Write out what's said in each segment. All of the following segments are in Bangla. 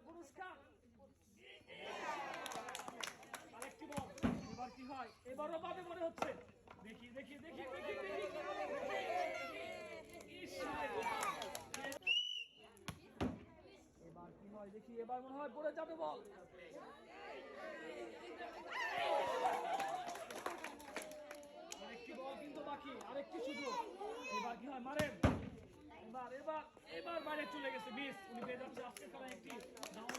পুরস্কার। আরেকটি বল, এবার কি হয়? এবারও পাবে মনে হচ্ছে। দেখি দেখি দেখি দেখি এবার কি হয় দেখি, এবার মনে হয় পড়ে যাবে বল। আরেকটি বল কিন্তু বাকি, আরেকটি সুযোগ। এবার কি হয়? মারেন। এবার এবার এবার বাইরে চলে গেছে, মিস। উনি পেয়ে যাচ্ছে আজকের খেলায় একটি ডাউন।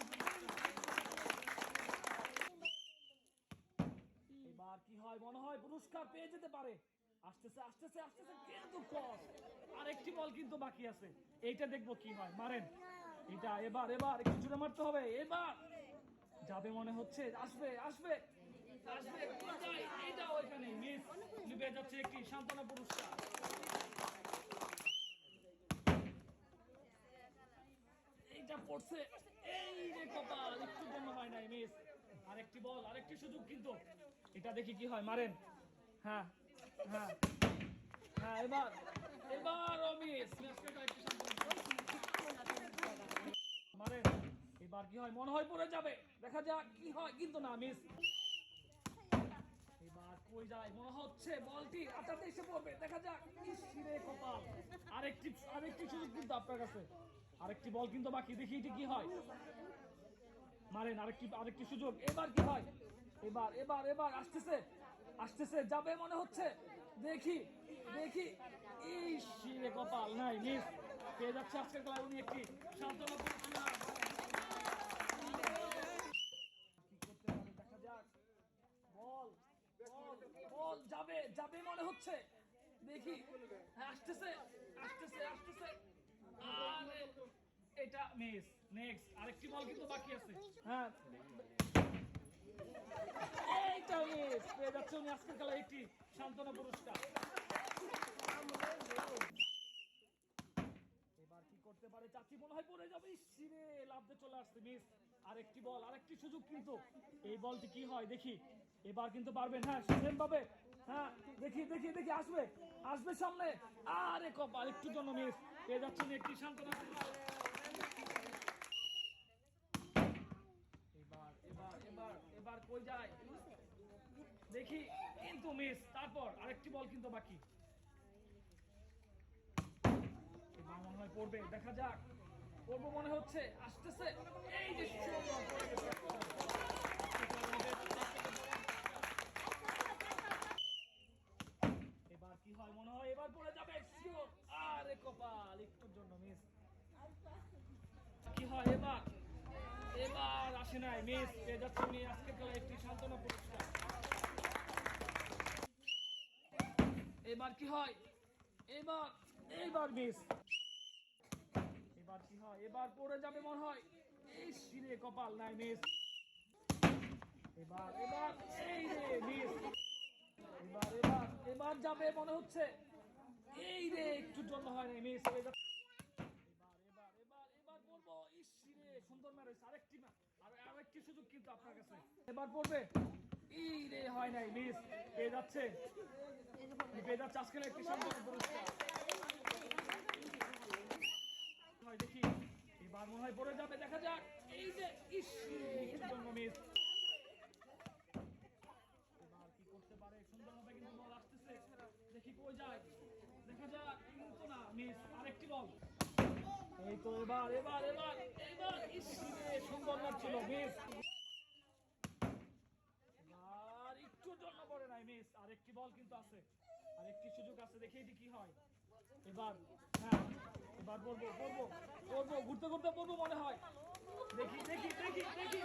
এবার কি হয়? মনে হয় পুরস্কার পেয়ে যেতে পারে। আসতেছে আসতেছে আসতেছে, কিন্তু ক্রস। আরেকটি বল কিন্তু বাকি আছে, এইটা দেখবো কি হয়। মারেন এটা। এবার এবার একটু জোরে মারতে হবে। এবার যাবে মনে হচ্ছে, আসবে আসবে আসবে। এইটা ওইখানে মিস। উনি পেয়ে যাচ্ছে একটি সান্ত্বনা পুরস্কার। এইটা পড়ছে, এই রে কপাল, একটু জন্য হয় নাই, মিস। আরেকটি বল, আরেকটি সুযোগ কিন্তু। এটা দেখি কি হয়। মারেন। হ্যাঁ হ্যাঁ হ্যাঁ, এবার এবারও মিস। মারেন। এবার কি হয়? মনে হয় পড়ে যাবে, দেখা যাক কি হয়, কিন্তু না, মিস। এবার কই যায়? মনে হচ্ছে বলটি আটাতে এসে পড়বে, দেখা যাক। ইসরে কপাল। আরেকটি আরেকটি সুযোগ কিন্তু আপনার কাছে। আরেকটি বল কিন্তু বাকি, দেখি এটি কি হয়। মারেন। আরেকটি আরেকটি সুযোগ। এবার কি হয়? এবার এবার এবার আসতেছে আসতেছে, যাবে মনে হচ্ছে। দেখি দেখি, ইসরে কপাল, নাই, মিস। পেয়ে যাচ্ছে আজকের খেলায় উনি একটি সান্ত্বনা পুরস্কার। কি করতে পারে দেখা যাক। বল বল বল, যাবে যাবে মনে হচ্ছে। দেখি। হ্যাঁ, আসতেছে আসতেছে আসতেছে। আরে এটা মিস। নেক্সট আরেকটি বল কিন্তু বাকি আছে। হ্যাঁ, এইটা মিস। পেয়ে যাচ্ছে উনি আজকের খেলায় একটি সান্ত্বনা পুরস্কার। এবার কি করতে পারে? চাচি মনে হয় পড়ে যাবে। ইসরে লাফতে চলে আসছে, মিস। আরেকটি বল, আরেকটি সুযোগ কিন্তু। এই বলটি কি হয় দেখি। এবার কিন্তু পারবেন। হ্যাঁ, সেম পাবে। হ্যাঁ, দেখি দেখি দেখি, আসবে আসবে সামনে। আরে কপাল, একটু জন্য মিস। পেয়ে যাচ্ছেন একটি সান্ত্বনা পুরস্কার। এবার এবার এবার এবার কই যায় দেখি, কিন্তু মিস। তারপর আরেকটি বল কিন্তু বাকি। এবার মনে হয় পড়বে, দেখা যাক। পড়বো মনে হচ্ছে, আসতেছে। এই যে সুন্দর পড়ে গেছে। এবার কি হয়? মনে হয় এবার পড়ে যাবে, শিওর। আরে কপাল, একটুর জন্য মিস। কি হয় এবার? এবার আসে নাই, মিস। পেয়ে যাচ্ছে উনি আজকে খেলায় একটি সান্ত্বনা পুরস্কার। এবার কি হয়? এবার এবার মিস। এবার কি হয়? এবার পড়ে যাবে মনে হয়। এই শিরে কপাল, নাই, মিস। এবার এবার এই রে মিস। এবার এবার এবার যাবে মনে হচ্ছে। এই রে একটু জন্য হয় নাই, মিস। এবার এবার এবার এবার বলবো, ইসরে সুন্দর ম্যারেজ। আরেকটি আরেকটি সুযোগ কিন্তু আপনার কাছে। এবার পড়বে। এই রে হয় নাই, মিস। পেয়ে যাচ্ছে পেয়ে যাচ্ছে আজকে একটি সুন্দর পুরস্কার। হয় দেখি। এবার মনে হয় পড়ে যাবে, দেখা যাক। এই যে ইসরে একটু জন্য মিস। এবার কি করতে পারে? সুন্দরভাবে কিন্তু বল আসতেছে, দেখি কই যায়, দেখা যাক। কিন্তু না, মিস। আরেকটি বল। এই তো এবার এবার এবার এবার ইসরে সুন্দর ম্যাচ ছিল, মিস। আর একটু জন্য পড়ে নাই, মিস। আরেকটি বল কিন্তু আছে, আরেকটি সুযোগ আছে, দেখি এটি কি হয়। এবার হ্যাঁ, এবার বলবো বলবো বলবো, ঘুরতে ঘুরতে বলবো মনে হয়। দেখি দেখি দেখি দেখি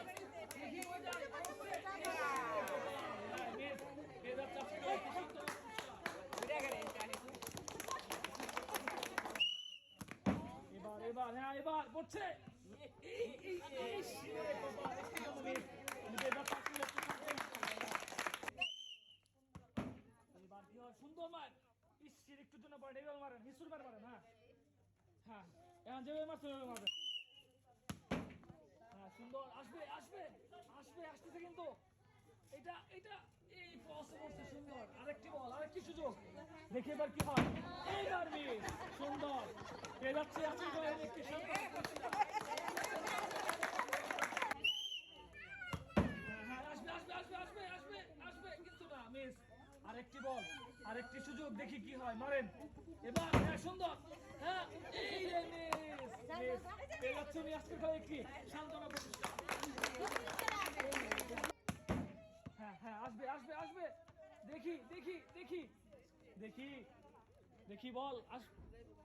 দেখি কই যায়। হ্যাঁ, মিস। পেয়ে যাচ্ছে আজকে একটি সুন্দর পুরস্কার। এবার এবার হ্যাঁ, এবার পড়ছে। এই এই এই শিরে কপাল, একটু জন্য মিস। পেয়ে যাচ্ছে আজকে একটি সুন্দর পুরস্কার। এবার কি হয়? সুন্দর মার। ইসির একটু জন্য পড়ে, এইভাবে মারেন, হিসুর বার মারেন। হ্যাঁ হ্যাঁ, এখন যেভাবে মারছে ওইভাবে মারবেন। হ্যাঁ, সুন্দর। আসবে আসবে আসবে, আসতেছে কিন্তু। এটা এটা এই পথে পড়ছে, সুন্দর। আরেকটি বল, আরেকটি সুযোগ, দেখি এবার কি হয়। এইবার মিস। সুন্দর। পেয়ে যাচ্ছে আজকে একটি সুন্দর। সুযোগ, দেখি কি হয়, মারেন এবার। হ্যাঁ সুন্দর, হ্যাঁ এই রে মিস, পেয়ে যাচ্ছে উনি আজকের খেলায় একটি সান্ত্বনা প্রতিষ্ঠা। হ্যাঁ হ্যাঁ আসবে আসবে আসবে, দেখি দেখি দেখি দেখি দেখি বল আস,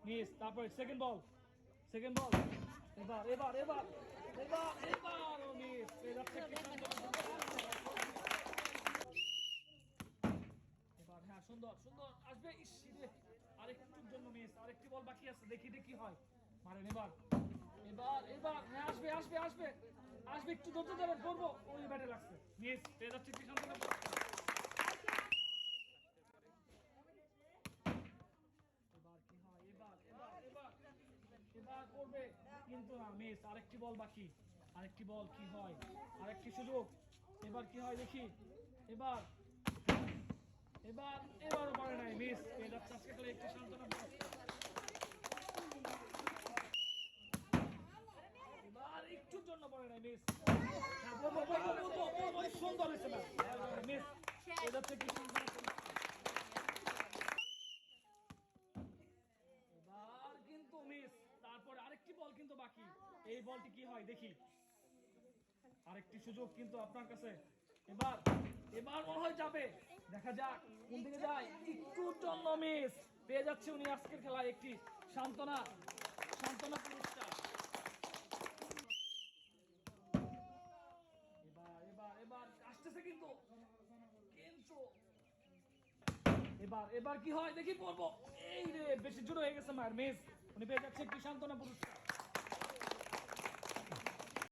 মিস। তারপরে সেকেন্ড বল, সেকেন্ড বল, এবার এবার এবার এবার এবার ও মিস, পেয়ে যাচ্ছে একটি সান্ত্বনা। এবার হ্যাঁ সুন্দর সুন্দর আসবে, ইস রে আরেকটুর জন্য মিস, আরেকটি বল বাকি আছে, দেখি দেখি হয়, মারেন এবার এবার এবার। হ্যাঁ আসবে আসবে আসবে আসবে, একটু ধরতে যাবেন, করবো, ওই ব্যাটে লাগছে, মিস, পেয়ে যাচ্ছে একটি সান্ত্বনা। এবার কি হয়, এবার এবার এবার এবার করবে কিন্তু না, মিস, আরেকটি বল বাকি, আরেকটি বল, কি হয়, আরেকটি সুযোগ, এবার কি হয় দেখি, এবার এবার এবারও পারে নাই, মিস, পেয়ে যাচ্ছে আজকে খেলে একটি সান্ত্বনা। এবার একটুর জন্য পারে নাই, মিস। সুন্দর হয়েছে না, মিস, পেয়ে যাচ্ছে একটি সান্ত্বনা। এবার কিন্তু মিস, তারপরে আরেকটি বল কিন্তু বাকি, এই বলটি কি হয় দেখি, আরেকটি সুযোগ কিন্তু আপনার কাছে, এবার এবার মনে হয় যাবে, দেখা যাক কোন দিকে যায়, একটুর জন্য মিস, পেয়ে যাচ্ছে উনি আজকের খেলায় একটি সান্ত্বনা, সান্ত্বনা পুরস্কার। এবার এবার এবার আসতেছে কিন্তু, কিন্তু এবার এবার কি হয় দেখি, পড়বো, এই রে বেশি জোরে হয়ে গেছে মায়ের, মিস, উনি পেয়ে যাচ্ছে একটি সান্ত্বনা পুরস্কার।